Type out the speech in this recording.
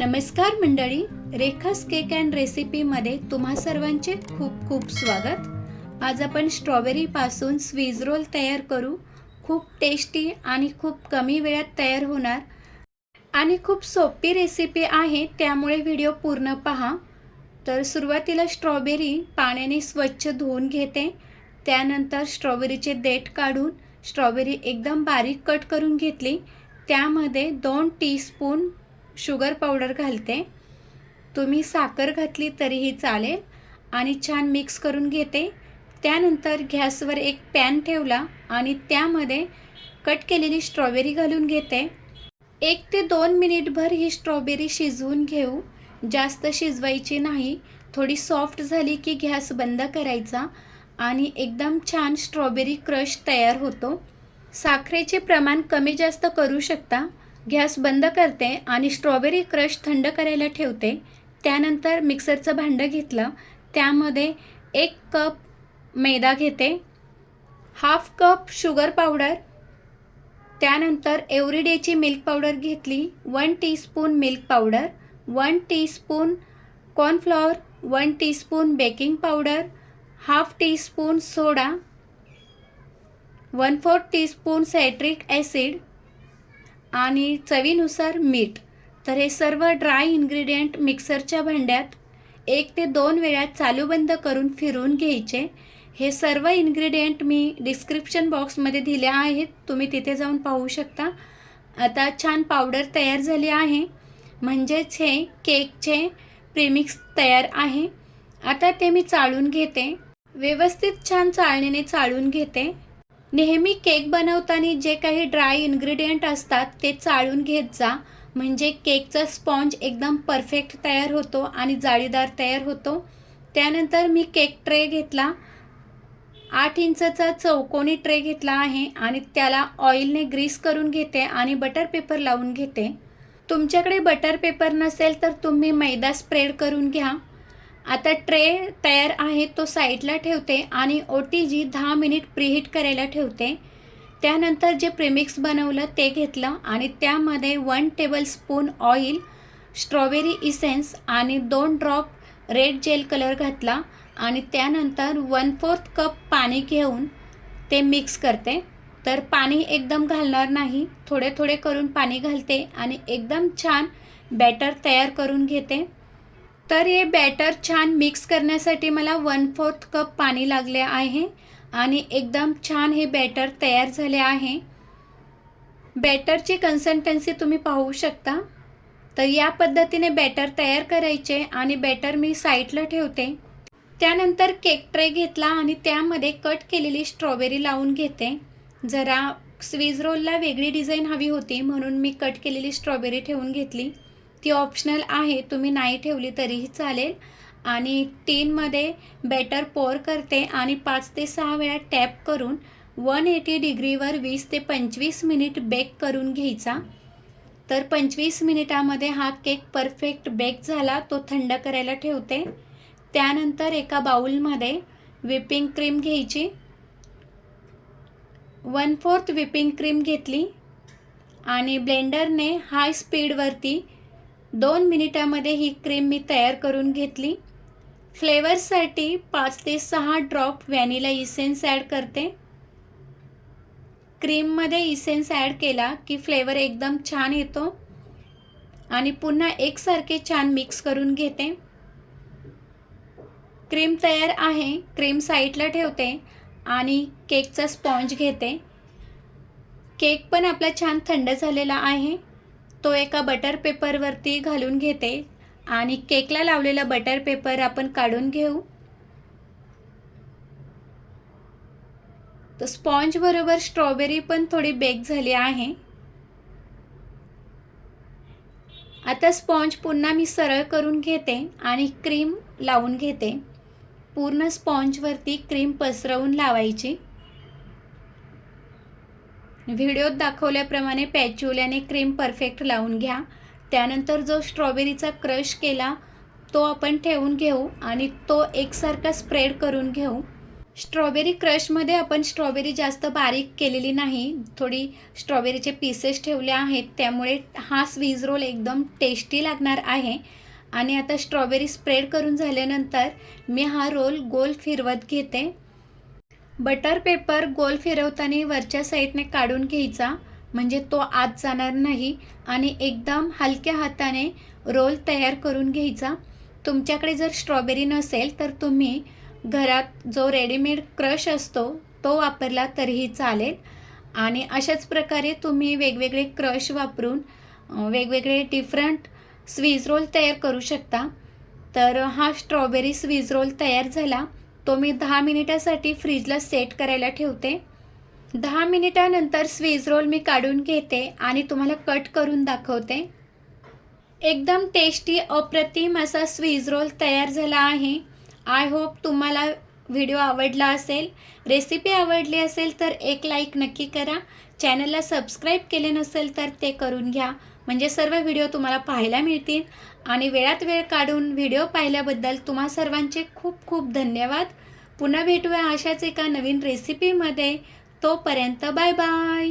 नमस्कार मंडळी, रेखास cake and रेसिपीमध्ये तुम्हा सर्वांचे खूप खूप स्वागत। आज आपण स्ट्रॉबेरी पासून स्वीज रोल तयार करू। खूप टेस्टी आणि खूप कमी वेळात तयार होणार आणि खूप सोपी रेसिपी आहे, त्यामुळे व्हिडिओ पूर्ण पहा। तर सुरुवातीला स्ट्रॉबेरी पाण्याने स्वच्छ धुवून घेते। त्यानंतर स्ट्रॉबेरीचे देठ काढून स्ट्रॉबेरी एकदम बारीक कट करून घेतली। त्यामध्ये 2 टीस्पून शुगर पावडर घालते। तुम्ही साखर घातली तरीही चालेल आणि छान मिक्स करून घेते। त्यानंतर गॅसवर एक पॅन ठेवला आणि त्यामध्ये कट केलेली स्ट्रॉबेरी घालून घेते। 1 ते 2 मिनिटभर ही स्ट्रॉबेरी शिजवून घेऊ। जास्त शिजवायची नाही। थोडी सॉफ्ट झाली की गॅस बंद करायचा आणि एकदम छान स्ट्रॉबेरी क्रश तयार होतो। साखरेचे प्रमाण कमी जास्त करू शकता। गॅस बंद करते आणि स्ट्रॉबेरी क्रश थंड करायला ठेवते। त्यानंतर मिक्सरचं भांडं घेतलं, त्यामध्ये 1 कप मैदा घेते, हाफ कप शुगर पावडर, त्यानंतर एव्हरीडेची मिल्क पावडर घेतली, 1 teaspoon milk powder, 1 teaspoon cornflour, 1 teaspoon baking powder, half teaspoon soda, 1/4 teaspoon citric acid आणि चवीनुसार मीठ। तर हे सर्व ड्राय इन्ग्रेडियंट मिक्सरच्या भांड्यात 1 ते 2 वेळा चालू बंद करून फिरवून घ्यायचे। हे सर्व इन्ग्रेडियंट मी डिस्क्रिप्शन बॉक्समध्ये दिले आहेत, तुम्ही तिथे जाऊन पाहू शकता। आता छान पावडर तयार झाली आहे, म्हणजेच हे केकचे प्रीमिक्स तयार आहे। आता ते मी चाळून घेते, व्यवस्थित छान चाळणीने चाळून घेते। नेहमी केक बनवताना जे काही ड्राय इन्ग्रेडियंट असतात ते चाळून घेत जा, म्हणजे केकचा स्पॉन्ज एकदम परफेक्ट तयार होतो आणि जाळीदार तयार होतो। त्यानंतर मी केक ट्रे घेतला, 8 इंचचा चौकोनी ट्रे घेतला आहे आणि त्याला ऑइलने ग्रीस करून घेते आणि बटर पेपर लावून घेते। तुमच्याकडे बटर पेपर नसेल तर तुम्ही मैदा स्प्रेड करून घ्या। आता ट्रे तयार आहे तो साईडला ठेवते आणि OTG 10 मिनिट प्रीहीट करायला ठेवते। त्यानंतर जे प्रीमिक्स बनवलं ते घेतलं आणि त्यामध्ये 1 टेबलस्पून ऑइल, स्ट्रॉबेरी इसेन्स आणि 2 ड्रॉप रेड जेल कलर घातला आणि त्यानंतर 1/4 कप पाणी घेऊन ते मिक्स करते। तर पाणी एकदम घालणार नाही, थोडे थोडे करून पाणी घालते आणि एकदम छान बॅटर तयार करून घेते। तर हे बॅटर छान मिक्स करण्यासाठी मला 1/4 कप पाणी लागले आहे आणि एकदम छान हे बॅटर तयार झाले आहे। बॅटरची कन्सिस्टन्सी तुम्ही पाहू शकता। तर या पद्धतीने बॅटर तयार करायचे आणि बॅटर मी साईडला ठेवते। त्यानंतर केक ट्रे घेतला आणि त्यामध्ये कट केलेली स्ट्रॉबेरी लावून घेते। जरा स्वीज रोलला वेगळी डिझाईन हवी होती म्हणून मी कट केलेली स्ट्रॉबेरी ठेवून घेतली। ती ऑप्शनल आहे, तुम्ही नाही ठेवली तरीही चालेल। आणि टीनमध्ये बॅटर पोर करते आणि 5 ते 6 वेळा टॅप करून 180 डिग्रीवर 20 ते 25 मिनिट बेक करून घ्यायचा। तर 25 मिनिटामध्ये हा केक परफेक्ट बेक झाला, तो थंड करायला ठेवते। त्यानंतर एका बाउलमध्ये व्हिपिंग क्रीम घ्यायची, 1/4 व्हिपिंग क्रीम घेतली आणि ब्लेंडरने हाय स्पीडवरती 2 मिनिटामध्ये ही क्रीम मी तयार करून घेतली। फ्लेवरसाठी 5 ते 6 ड्रॉप व्हॅनिला इसेन्स ॲड करते। क्रीममध्ये इसेन्स ॲड केला की फ्लेवर एकदम छान येतो आणि पुन्हा एकसारखे छान मिक्स करून घेते। क्रीम तयार आहे, क्रीम साईडला ठेवते आणि केकचा स्पॉन्ज घेते। केक पण आपला छान थंड झालेला आहे, तो एका बटर पेपरवरती घालून घेते आणि केकला लावलेला बटर पेपर आपण काढून घेऊ। तर स्पॉन्ज बरोबर स्ट्रॉबेरी पण थोडी बेक झाली आहे। आता स्पॉन्ज पुन्हा मी सरळ करून घेते आणि क्रीम लावून घेते। पूर्ण स्पॉन्जवरती क्रीम पसरवून लावायची। व्हिडिओत दाखवल्याप्रमाणे पॅच्युल्याने क्रीम परफेक्ट लावून घ्या। त्यानंतर जो स्ट्रॉबेरीचा क्रश केला तो आपण ठेवून घेऊ आणि तो एकसारखा स्प्रेड करून घेऊ। स्ट्रॉबेरी क्रशमध्ये आपण स्ट्रॉबेरी जास्त बारीक केलेली नाही, थोडी स्ट्रॉबेरीचे पीसेस ठेवले आहेत, त्यामुळे हा स्वीज रोल एकदम टेस्टी लागणार आहे. आणि आता स्ट्रॉबेरी स्प्रेड करून झाल्यानंतर मी हा रोल गोल फिरवत घेते. बटर पेपर गोल फिरवताना वरच्या साईडने काढून घ्यायचा, म्हणजे तो आत जाणार नाही. आणि एकदम हलक्या हाताने रोल तयार करून घ्यायचा. तुमच्याकडे जर स्ट्रॉबेरी नसेल तर तुम्ही घरात जो रेडीमेड क्रश असतो तो वापरला तरीही चालेल. आणि अशाच प्रकारे तुम्ही वेगवेगळे क्रश वापरून वेगवेगळे डिफरंट स्वीज रोल तयार करू शकता. तर हा स्ट्रॉबेरी स्वीज रोल तयार झाला. तो मी 10 मिनिटासाठी फ्रीजला सेट करायला ठेवते. 10 मिनिटानंतर स्वीज रोल मी काढून घेते आणि तुम्हाला कट करून दाखवते. एकदम टेस्टी अप्रतिम असा स्वीज रोल तयार झाला आहे. आय होप तुम्हाला व्हिडिओ आवडला असेल. रेसिपी आवडली असेल तर एक लाईक नक्की करा. चॅनलला सबस्क्राईब केले नसेल तर ते करून घ्या, म्हणजे सर्व व्हिडिओ तुम्हाला पाहायला मिळतील. आणि वेळात वेळ काढून व्हिडिओ पाहिल्याबद्दल तुम्हा सर्वांचे खूप खूप धन्यवाद. पुन्हा भेटूया अशाच एका नवीन रेसिपीमध्ये. तोपर्यंत बाय बाय.